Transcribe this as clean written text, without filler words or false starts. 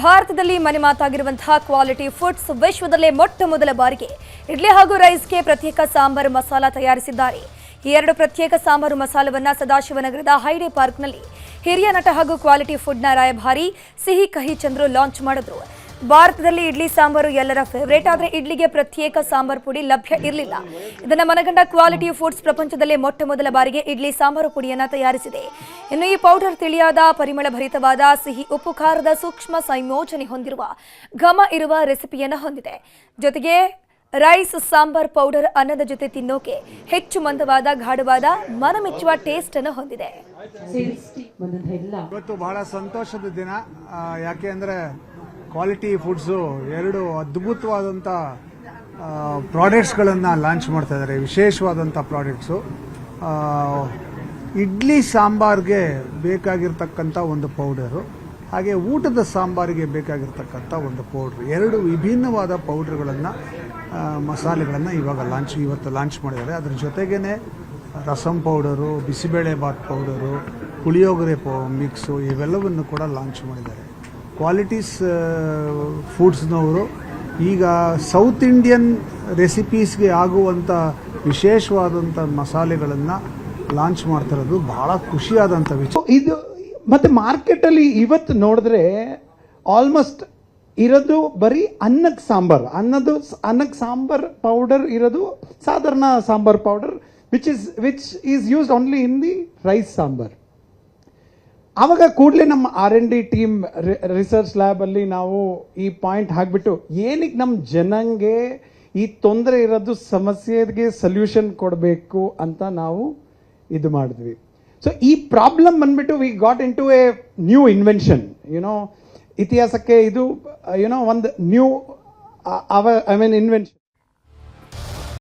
ಭಾರತದಲ್ಲಿ ಮನೆ ಮಾತಾಗಿರುವಂತಹ quality foods ವಿಶ್ವದಲ್ಲೇ ಮೊಟ್ಟ ಮೊದಲ ಬಾರಿಗೆ ಇಡ್ಲಿ ಹಾಗೂ ರೈಸ್ಗೆ ಪ್ರತ್ಯೇಕ ಸಾಂಬಾರು ಮಸಾಲ ತಯಾರಿಸಿದ್ದಾರೆ. ಈ ಎರಡು ಪ್ರತ್ಯೇಕ ಸಾಂಬಾರು ಮಸಾಲವನ್ನು ಸದಾಶಿವನಗರದ ಹೈಡೆ ಪಾರ್ಕ್ನಲ್ಲಿ ಹಿರಿಯ ನಟ ಹಾಗೂ ಕ್ವಾಲಿಟಿ ಫುಡ್ನ ರಾಯಭಾರಿ ಸಿಹಿ ಕಹಿ ಚಂದ್ರು ಲಾಂಚ್ ಮಾಡಿದ್ರು. ಭಾರತದಲ್ಲಿ ಇಡ್ಲಿ ಸಾಂಬಾರು ಎಲ್ಲರ ಫೇವರೇಟ್, ಆದರೆ ಇಡ್ಲಿಗೆ ಪ್ರತ್ಯೇಕ ಸಾಂಬಾರು ಪುಡಿ ಲಭ್ಯ ಇರಲಿಲ್ಲ. ಇದನ್ನು ಮನಗಂಡ ಕ್ವಾಲಿಟಿ ಫುಡ್ಸ್ ಪ್ರಪಂಚದಲ್ಲೇ ಮೊಟ್ಟ ಮೊದಲ ಬಾರಿಗೆ ಇಡ್ಲಿ ಸಾಂಬಾರು ಪುಡಿಯನ್ನು ತಯಾರಿಸಿದೆ. ಇನ್ನು ಈ ಪೌಡರ್ ತಿಳಿಯಾದ ಪರಿಮಳ ಭರಿತವಾದ ಸಿಹಿ ಉಪ್ಪು ಖಾರದ ಸೂಕ್ಷ್ಮ ಸಂಯೋಜನೆ ಹೊಂದಿರುವ ಘಮ ಇರುವ ರೆಸಿಪಿಯನ್ನು ಹೊಂದಿದೆ. ಜೊತೆಗೆ ರೈಸ್ ಸಾಂಬಾರ್ ಪೌಡರ್ ಅನ್ನದ ಜೊತೆ ತಿನ್ನೋಕೆ ಹೆಚ್ಚು ಮಂದವಾದ ಗಾಢವಾದ ಮನಮೆಚ್ಚುವ ಟೇಸ್ಟ್ ಅನ್ನು ಹೊಂದಿದೆ. ಇವತ್ತು ಬಹಳ ಸಂತೋಷದ ದಿನ. ಯಾಕೆ ಅಂದ್ರೆ ಕ್ವಾಲಿಟಿ ಫುಡ್ಸು ಎರಡು ಅದ್ಭುತವಾದಂಥ ಪ್ರಾಡಕ್ಟ್ಸ್ಗಳನ್ನು ಲಾಂಚ್ ಮಾಡ್ತಾ ಇದ್ದಾರೆ. ವಿಶೇಷವಾದಂಥ ಪ್ರಾಡಕ್ಟ್ಸು. ಇಡ್ಲಿ ಸಾಂಬಾರ್ಗೆ ಬೇಕಾಗಿರ್ತಕ್ಕಂಥ ಒಂದು ಪೌಡರು, ಹಾಗೆ ಊಟದ ಸಾಂಬಾರಿಗೆ ಬೇಕಾಗಿರ್ತಕ್ಕಂಥ ಒಂದು ಪೌಡ್ರು, ಎರಡು ವಿಭಿನ್ನವಾದ ಪೌಡ್ರ್ಗಳನ್ನು ಮಸಾಲೆಗಳನ್ನು ಇವತ್ತು ಲಾಂಚ್ ಮಾಡಿದ್ದಾರೆ. ಅದ್ರ ಜೊತೆಗೇ rasam powder, bisibele bath powder, puliyogare mix ಇವೆಲ್ಲವನ್ನು ಕೂಡ ಲಾಂಚ್ ಮಾಡಿದ್ದಾರೆ. ಕ್ವಾಲಿಟೀಸ್ ಫುಡ್ಸ್ನವರು ಈಗ ಸೌತ್ ಇಂಡಿಯನ್ ರೆಸಿಪೀಸ್ಗೆ ಆಗುವಂಥ ವಿಶೇಷವಾದಂಥ ಮಸಾಲೆಗಳನ್ನು ಲಾಂಚ್ ಮಾಡ್ತಿರೋದು ಬಹಳ ಖುಷಿಯಾದಂಥ ವಿಷಯ. ಇದು ಮತ್ತೆ ಮಾರ್ಕೆಟಲ್ಲಿ ಇವತ್ತು ನೋಡಿದ್ರೆ ಆಲ್ಮೋಸ್ಟ್ ಇರೋದು ಬರೀ ಅನ್ನಕ್ಕೆ ಸಾಂಬಾರ್ ಪೌಡರ್ ಇರೋದು ಸಾಧಾರಣ sambar powder which is used only in the rice sambar. ಆವಾಗ ಕೂಡಲೇ ನಮ್ಮ R&D ಟೀಮ್ ರಿಸರ್ಚ್ ಲ್ಯಾಬಲ್ಲಿ ನಾವು ಈ ಪಾಯಿಂಟ್ ಹಾಕ್ಬಿಟ್ಟು ಏನಕ್ಕೆ ನಮ್ಮ ಜನಂಗೆ ಈ ತೊಂದರೆ ಇರೋದು ಸಮಸ್ಯೆಗೆ ಸೊಲ್ಯೂಷನ್ ಕೊಡಬೇಕು ಅಂತ ನಾವು ಇದು ಮಾಡಿದ್ವಿ. ಸೊ ಈ ಪ್ರಾಬ್ಲಮ್ ಬಂದ್ಬಿಟ್ಟು we got into a new invention. ಇತಿಹಾಸಕ್ಕೆ ಇದು ಒಂದು ನ್ಯೂ ಇನ್ವೆನ್ಷನ್.